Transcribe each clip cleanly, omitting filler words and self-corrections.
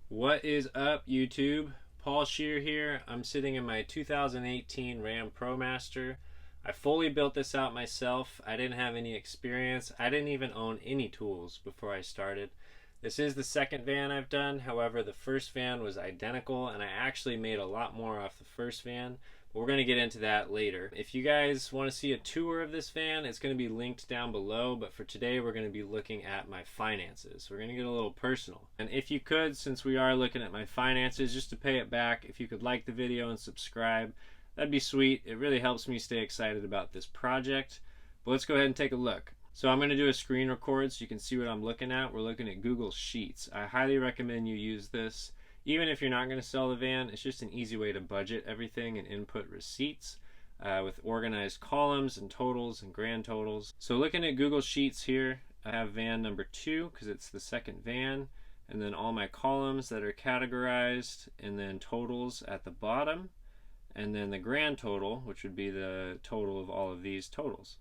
What is up, YouTube? Paul Shear here. I'm sitting in my 2018 Ram ProMaster. I fully built this out myself. I didn't have any experience. I didn't even own any tools before I started. This is the second van I've done. However, the first van was identical and I actually made a lot more off the first van. But we're going to get into that later. If you guys want to see a tour of this van, it's going to be linked down below. But for today, we're going to be looking at my finances. We're going to get a little personal. And if you could, since we are looking at my finances, just to pay it back, if you could like the video and subscribe, that'd be sweet. It really helps me stay excited about this project. But let's go ahead and take a look. So I'm going to do a screen record so you can see what I'm looking at. We're looking at Google Sheets. I highly recommend you use this. Even if you're not going to sell the van, it's just an easy way to budget everything and input receipts with organized columns and totals and grand totals. So looking at Google Sheets here, I have van number 2 because it's the second van, and then all my columns that are categorized, and then totals at the bottom, and then the grand total, which would be the total of all of these totals.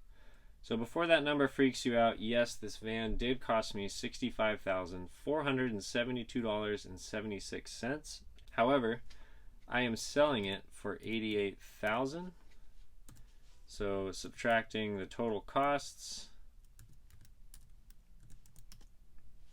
So before that number freaks you out, yes, this van did cost me $65,472.76. However, I am selling it for $88,000. So subtracting the total costs,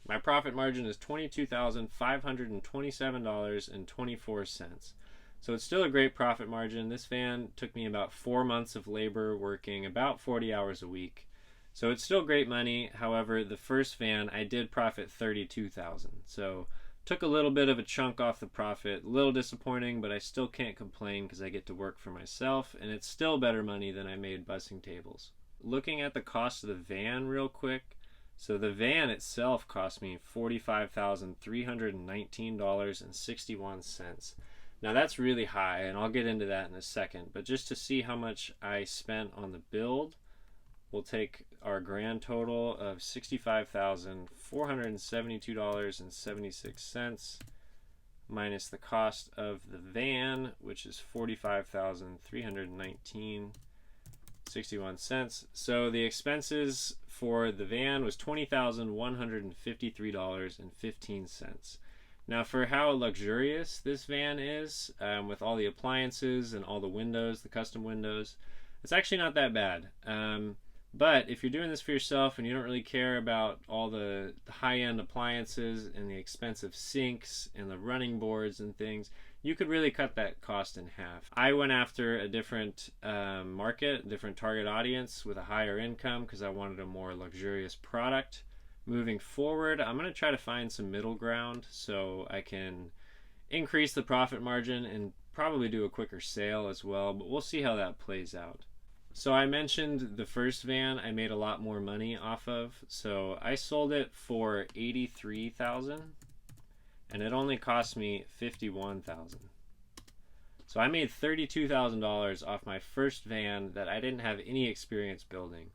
my profit margin is $22,527.24. So it's still a great profit margin. This van took me about 4 months of labor, working about 40 hours a week. So it's still great money. However, the first van, I did profit $32,000. So took a little bit of a chunk off the profit. A little disappointing, but I still can't complain because I get to work for myself, and it's still better money than I made bussing tables. Looking at the cost of the van real quick, so the van itself cost me $45,319.61. Now that's really high, and I'll get into that in a second, but just to see how much I spent on the build, we'll take our grand total of $65,472.76 minus the cost of the van, which is $45,319.61. So the expenses for the van was $20,153.15. Now, for how luxurious this van is, with all the appliances and all the windows, the custom windows, it's actually not that bad. But if you're doing this for yourself and you don't really care about all the high-end appliances and the expensive sinks and the running boards and things, you could really cut that cost in half. I went after a different market, different target audience with a higher income because I wanted a more luxurious product. Moving forward, I'm going to try to find some middle ground so I can increase the profit margin and probably do a quicker sale as well, but we'll see how that plays out. So I mentioned the first van I made a lot more money off of. So I sold it for $83,000 and it only cost me $51,000. So I made $32,000 off my first van that I didn't have any experience building.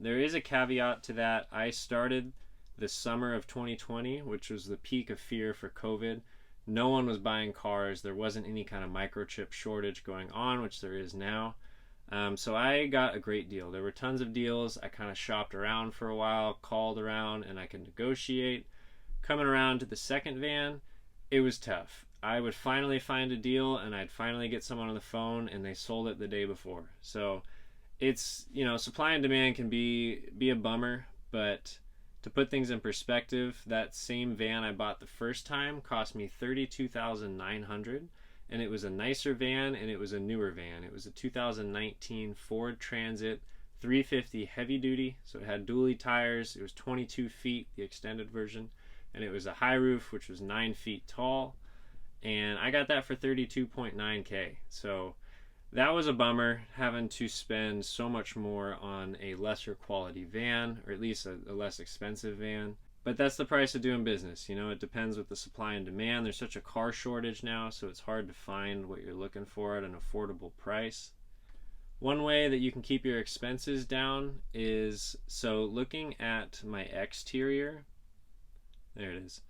There is a caveat to that. I started the summer of 2020, which was the peak of fear for COVID. No one was buying cars. There wasn't any kind of microchip shortage going on, which there is now. So I got a great deal. There were tons of deals. I kind of shopped around for a while, called around, and I could negotiate. Coming around to the second van, it was tough. I would finally find a deal, and I'd finally get someone on the phone, and they sold it the day before. So it's, you know, supply and demand can be a bummer, but to put things in perspective, that same van I bought the first time cost me $32,900, and it was a nicer van and it was a newer van. It was a 2019 Ford Transit 350 heavy duty, so it had dually tires. It was 22 feet, the extended version, and it was a high roof, which was 9 feet tall, and I got that for $32.9K. So that was a bummer, having to spend so much more on a lesser quality van, or at least a less expensive van. But that's the price of doing business. You know, it depends with the supply and demand. There's such a car shortage now, so it's hard to find what you're looking for at an affordable price. One way that you can keep your expenses down is, so looking at my exterior, there it is.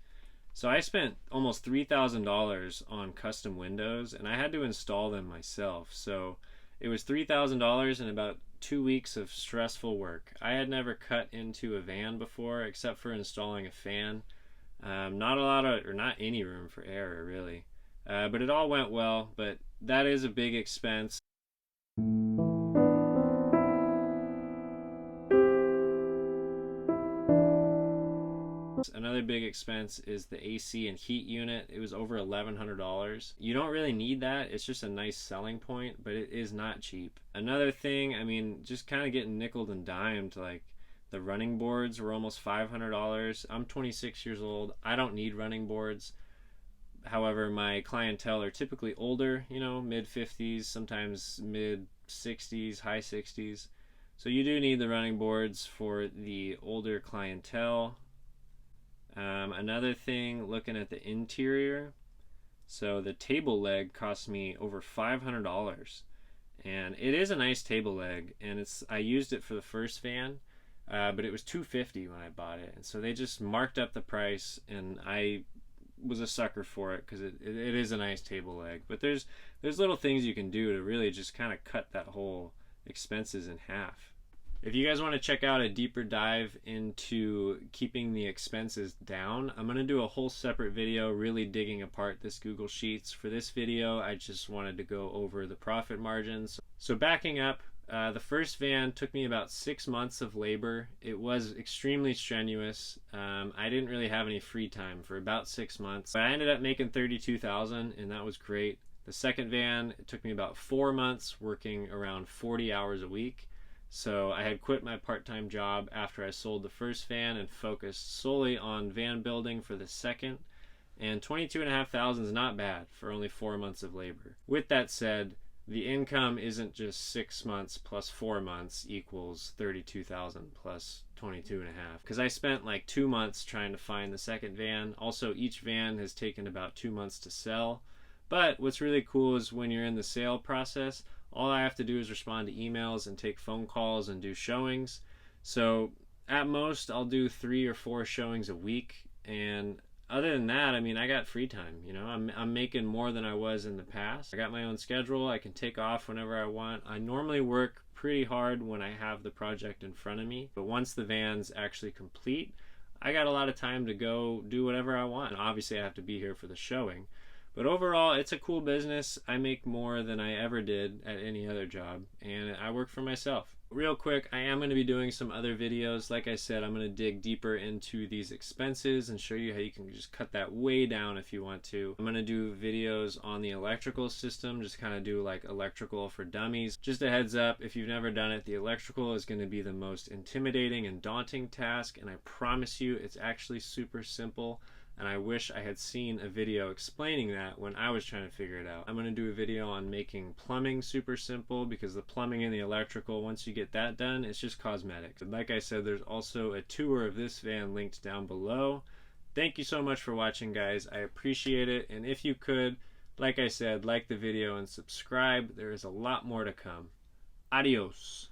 So I spent almost $3,000 on custom windows, and I had to install them myself. So it was $3,000 in about 2 weeks of stressful work. I had never cut into a van before except for installing a fan. Not a lot of, or not any room for error really. But it all went well, but that is a big expense. Another big expense is the AC and heat unit. It was over $1,100. You don't really need that. It's just a nice selling point, but it is not cheap. Another thing, I mean, just kind of getting nickeled and dimed. Like the running boards were almost $500. I'm 26 years old. I don't need running boards. However, my clientele are typically older, you know, mid 50s, sometimes mid 60s, high 60s. So you do need the running boards for the older clientele. Another thing, looking at the interior, so the table leg cost me over $500, and it is a nice table leg, and I used it for the first van, but it was $250 when I bought it, and so they just marked up the price, and I was a sucker for it because it is a nice table leg. But there's little things you can do to really just kind of cut that whole expenses in half. If you guys want to check out a deeper dive into keeping the expenses down, I'm going to do a whole separate video really digging apart this Google Sheets. For this video, I just wanted to go over the profit margins. So backing up, the first van took me about 6 months of labor. It was extremely strenuous. I didn't really have any free time for about 6 months. But I ended up making $32,000, and that was great. The second van, it took me about 4 months, working around 40 hours a week. So I had quit my part-time job after I sold the first van and focused solely on van building for the second. And $22,500 is not bad for only 4 months of labor. With that said, the income isn't just 6 months plus 4 months equals $32,000 plus 22.5. Because I spent like 2 months trying to find the second van. Also, each van has taken about 2 months to sell. But what's really cool is when you're in the sale process, all I have to do is respond to emails and take phone calls and do showings. So at most, I'll do 3 or 4 showings a week. And other than that, I mean, I got free time. You know, I'm making more than I was in the past. I got my own schedule. I can take off whenever I want. I normally work pretty hard when I have the project in front of me. But once the van's actually complete, I got a lot of time to go do whatever I want. And obviously, I have to be here for the showing. But overall, it's a cool business. I make more than I ever did at any other job, and I work for myself. Real quick, I am going to be doing some other videos. Like I said, I'm going to dig deeper into these expenses and show you how you can just cut that way down if you want to. I'm going to do videos on the electrical system, just kind of do like electrical for dummies. Just a heads up, if you've never done it, the electrical is going to be the most intimidating and daunting task, and I promise you it's actually super simple. And I wish I had seen a video explaining that when I was trying to figure it out. I'm going to do a video on making plumbing super simple, because the plumbing and the electrical, once you get that done, it's just cosmetic. And like I said, there's also a tour of this van linked down below. Thank you so much for watching, guys. I appreciate it. And if you could, like I said, like the video and subscribe. There is a lot more to come. Adios.